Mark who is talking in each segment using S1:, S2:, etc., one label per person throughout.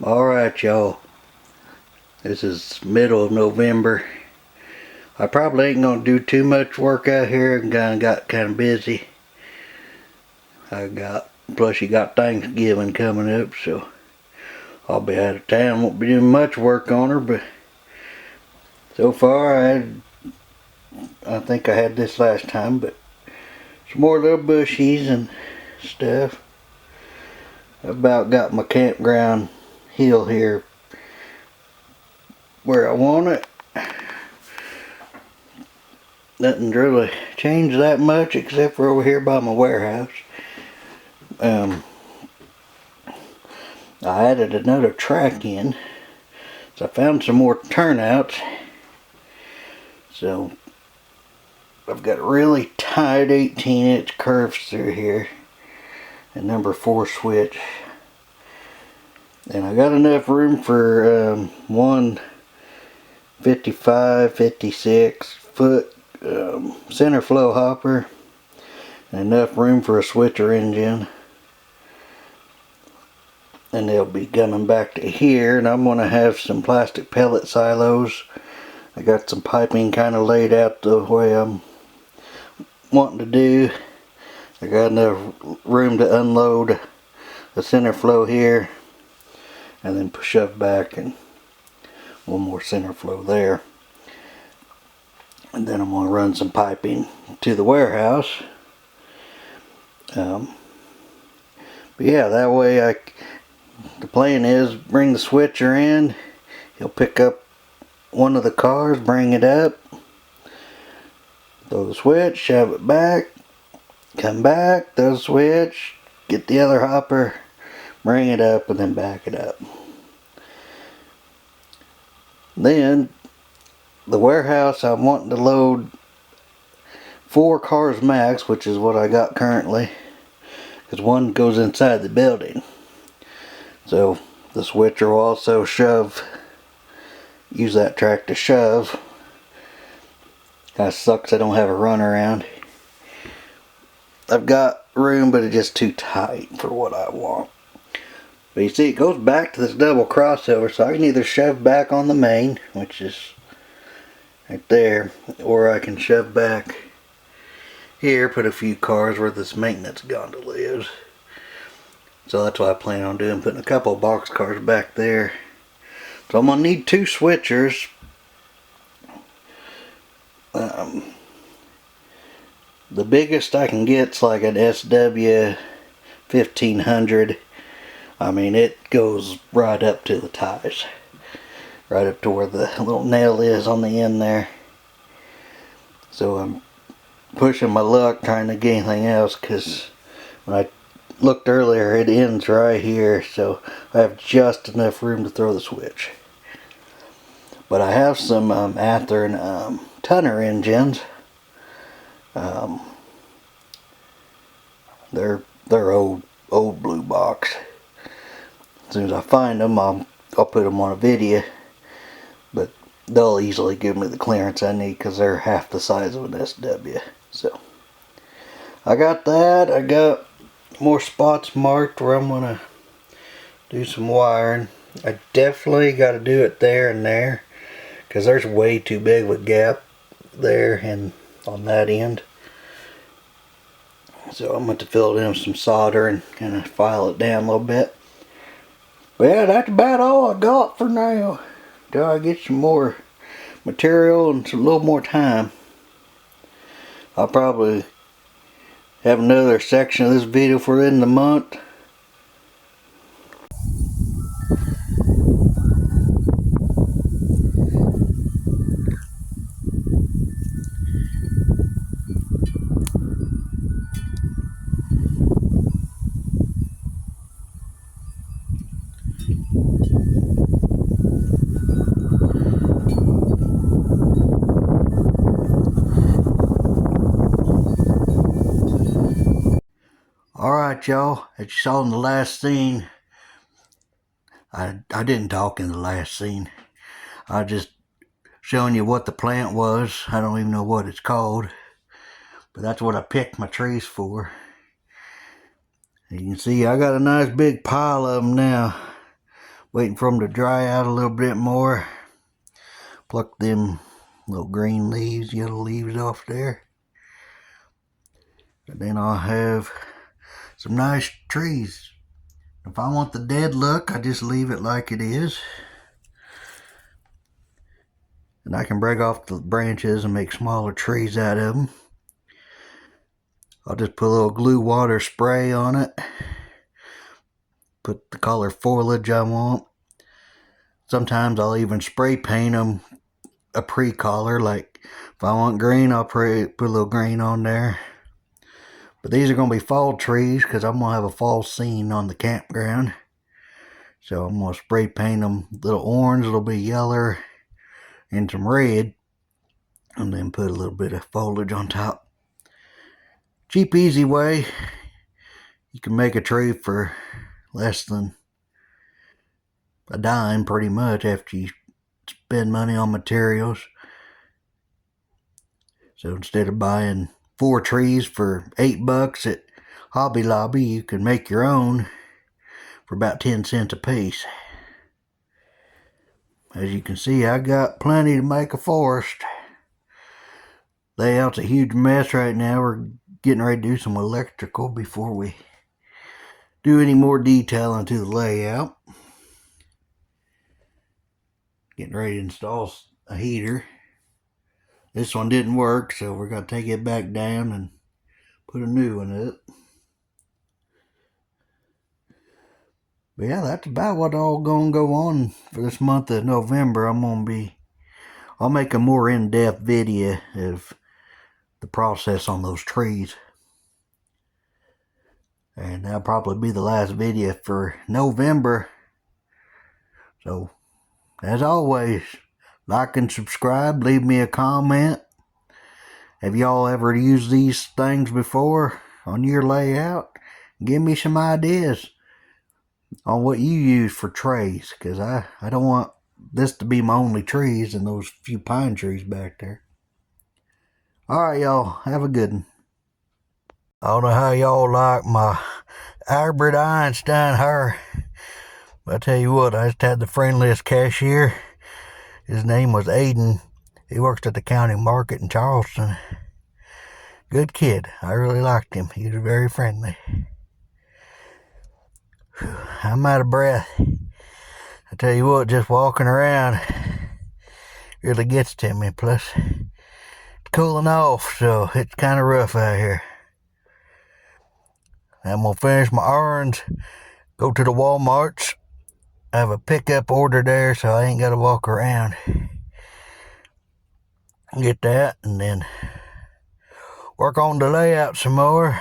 S1: Alright, y'all. This is middle of November. I probably ain't gonna do too much work out here. I got kind of busy. Plus you got Thanksgiving coming up, so I'll be out of town. Won't be doing much work on her, but so far I think I had this last time, but some more little bushies and stuff. I about got my campground hill here where I want it. Nothing really changed that much except for over here by my warehouse. I added another track in, so I found some more turnouts. So I've got a really tight 18-inch curves through here, and number 4 switch, and I got enough room for one 55, 56 foot center flow hopper, and enough room for a switcher engine. And they'll be coming back to here, and I'm going to have some plastic pellet silos. I got some piping kind of laid out the way I'm wanting to do. I got enough room to unload the center flow here, and then shove back and one more center flow there. And then I'm going to run some piping to the warehouse. But yeah, that way the plan is bring the switcher in. He'll pick up one of the cars, bring it up, throw the switch, shove it back, come back, throw the switch, get the other hopper, bring it up, and then back it up. Then the warehouse, I'm wanting to load 4 cars max, which is what I got currently, because one goes inside the building. So the switcher will also use that track to shove. Kinda sucks I don't have a runaround. I've got room, but it's just too tight for what I want. But you see, it goes back to this double crossover, so I can either shove back on the main, which is right there, or I can shove back here, put a few cars where this maintenance gondola is. So that's what I plan on doing, putting a couple of box cars back there. So I'm going to need 2 switchers. The biggest I can get's like an SW 1500. I mean, it goes right up to the ties. Right up to where the little nail is on the end there. So I'm pushing my luck trying to get anything else, because when I looked earlier it ends right here, so I have just enough room to throw the switch. But I have some Athearn Tunner engines. They're old blue box. As soon as I find them, I'll put them on a video, but they'll easily give me the clearance I need because they're half the size of an SW. So I got that. I got more spots marked where I'm gonna do some wiring. I definitely got to do it there and there, because there's way too big of a gap there and on that end. So I'm going to fill it in with some solder and kind of file it down a little bit. But yeah, that's about all I got for now. Till I get some more material and a little more time. I'll probably have another section of this video for the end of the month. Alright, y'all, as you saw in the last scene, I didn't talk in the last scene. I just showing you what the plant was. I don't even know what it's called, but that's what I picked my trees for. You can see I got a nice big pile of them now. Waiting for them to dry out a little bit more. Pluck them little green leaves, yellow leaves off there. And then I'll have some nice trees. If I want the dead look, I just leave it like it is. And I can break off the branches and make smaller trees out of them. I'll just put a little glue water spray on it. Put the color foliage I want. Sometimes I'll even spray paint them a pre-color. Like if I want green, I'll put a little green on there. But these are going to be fall trees because I'm going to have a fall scene on the campground. So I'm going to spray paint them a little orange, a little bit yellow, and some red. And then put a little bit of foliage on top. Cheap, easy way. You can make a tree for less than a dime pretty much after you spend money on materials. So instead of buying 4 trees for $8 at Hobby Lobby, you can make your own for about 10 cents a piece. As you can see, I got plenty to make a forest. Layout's a huge mess right now. We're getting ready to do some electrical before we do any more detailing to the layout. Getting ready to install a heater. This one didn't work, so we're going to take it back down and put a new one up. But yeah, that's about what all going to go on for this month of November. I'll make a more in-depth video of the process on those trees. And that'll probably be the last video for November. So, as always, like and subscribe, leave me a comment. Have y'all ever used these things before on your layout? Give me some ideas on what you use for trays, because I don't want this to be my only trees and those few pine trees back there. Alright, y'all, have a good one. I don't know how y'all like my Albert Einstein hair, but I tell you what, I just had the friendliest cashier. His name was Aiden. He works at the county market in Charleston. Good kid. I really liked him. He was very friendly. I'm out of breath. I tell you what, just walking around really gets to me. Plus, it's cooling off, so it's kind of rough out here. I'm going to finish my errands, go to the Walmarts. I have a pickup order there, so I ain't got to walk around. Get that, and then work on the layout some more.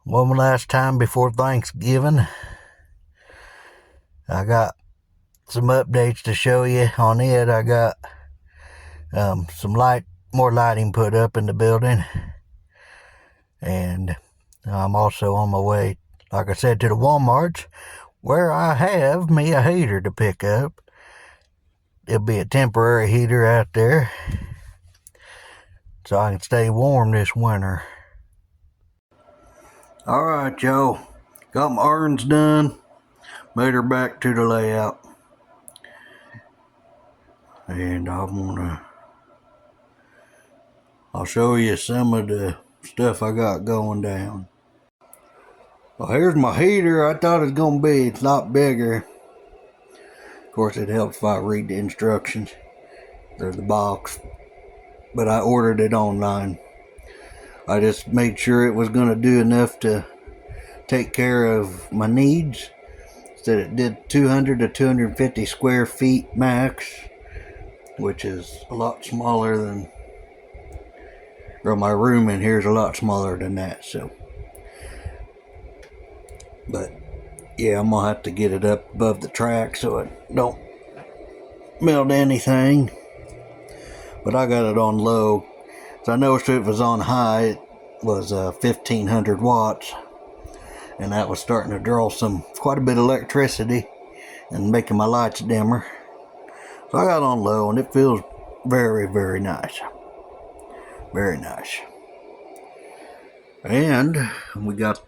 S1: One last time before Thanksgiving. I got some updates to show you on it. I got more lighting put up in the building. And I'm also on my way, like I said, to the Walmarts, where I have me a heater to pick up. It'll be a temporary heater out there, so I can stay warm this winter. Alright, y'all. Got my errands done. Made her back to the layout. And I'll show you some of the stuff I got going down. Well, here's my heater. I thought it was going to be a lot bigger. Of course, it helps if I read the instructions. There's the box. But I ordered it online. I just made sure it was going to do enough to take care of my needs. Said it did 200 to 250 square feet max, which is a lot smaller than, well, my room in here is a lot smaller than that, so. But yeah, I'm gonna have to get it up above the track so it don't melt anything. But I got it on low. So I noticed if it was on high, it was 1500 watts. And that was starting to draw quite a bit of electricity and making my lights dimmer. So I got on low and it feels very, very nice. Very nice. And we got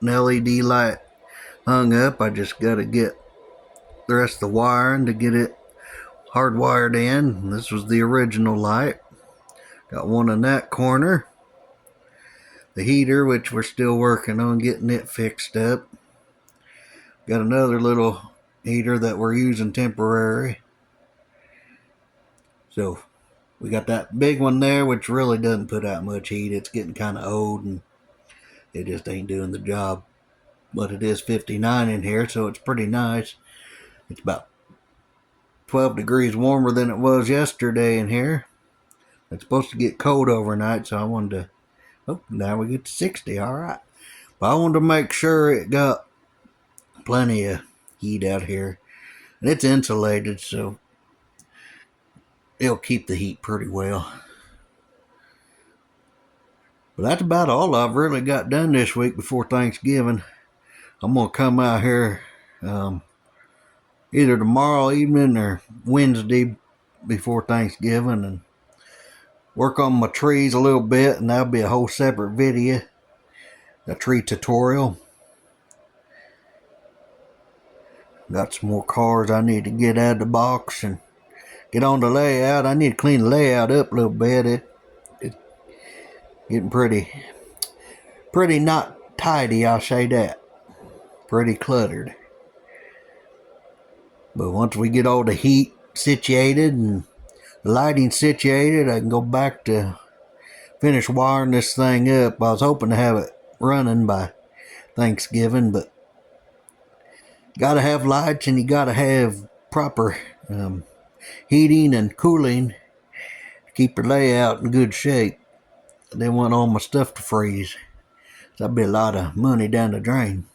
S1: an LED light hung up. I just got to get the rest of the wiring to get it hardwired in. This was the original light. Got one in that corner. The heater, which we're still working on getting it fixed up. Got another little heater that we're using temporary. So we got that big one there, which really doesn't put out much heat. It's getting kind of old and it just ain't doing the job. But it is 59 in here, so it's pretty nice. It's about 12 degrees warmer than it was yesterday in here. It's supposed to get cold overnight, so I wanted to... Oh, now we get to 60, alright. But I wanted to make sure it got plenty of heat out here. And it's insulated, so it'll keep the heat pretty well. But that's about all I've really got done this week before Thanksgiving. I'm going to come out here either tomorrow evening or Wednesday before Thanksgiving and work on my trees a little bit, and that'll be a whole separate video, a tree tutorial. Got some more cars I need to get out of the box and get on the layout. I need to clean the layout up a little bit. It's getting pretty not tidy, I'll say that. Pretty cluttered. But once we get all the heat situated and the lighting situated, I can go back to finish wiring this thing up. I was hoping to have it running by Thanksgiving, but gotta have lights and you gotta have proper heating and cooling to keep your layout in good shape. I didn't want all my stuff to freeze. So that'd be a lot of money down the drain.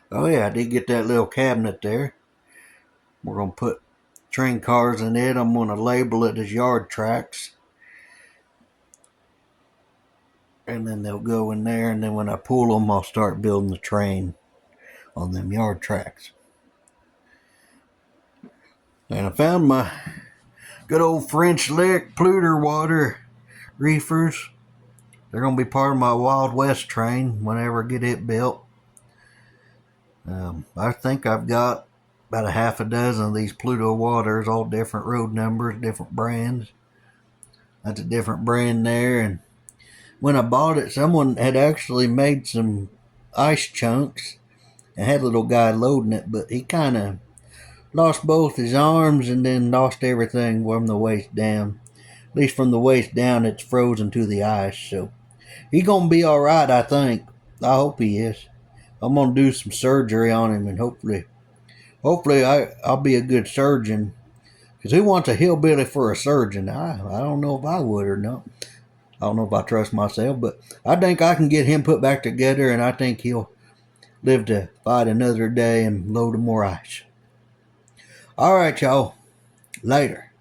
S1: Oh yeah, I did get that little cabinet there. We're gonna put train cars in it. I'm gonna label it as yard tracks. And then they'll go in there, and then when I pull them, I'll start building the train on them yard tracks. And I found my good old French lick Pluter water reefers. They're going to be part of my Wild West train whenever I get it built. I think I've got about a half a dozen of these Pluto waters, all different road numbers, different brands. That's a different brand there. And when I bought it, someone had actually made some ice chunks and had a little guy loading it, but he kind of lost both his arms and then lost everything from the waist down. At least from the waist down, it's frozen to the ice. So he's going to be all right, I think. I hope he is. I'm going to do some surgery on him, and hopefully I'll be a good surgeon. Because who wants a hillbilly for a surgeon? I don't know if I would or not. I don't know if I trust myself, but I think I can get him put back together, and I think he'll live to fight another day and load more ice. All right, y'all. Later.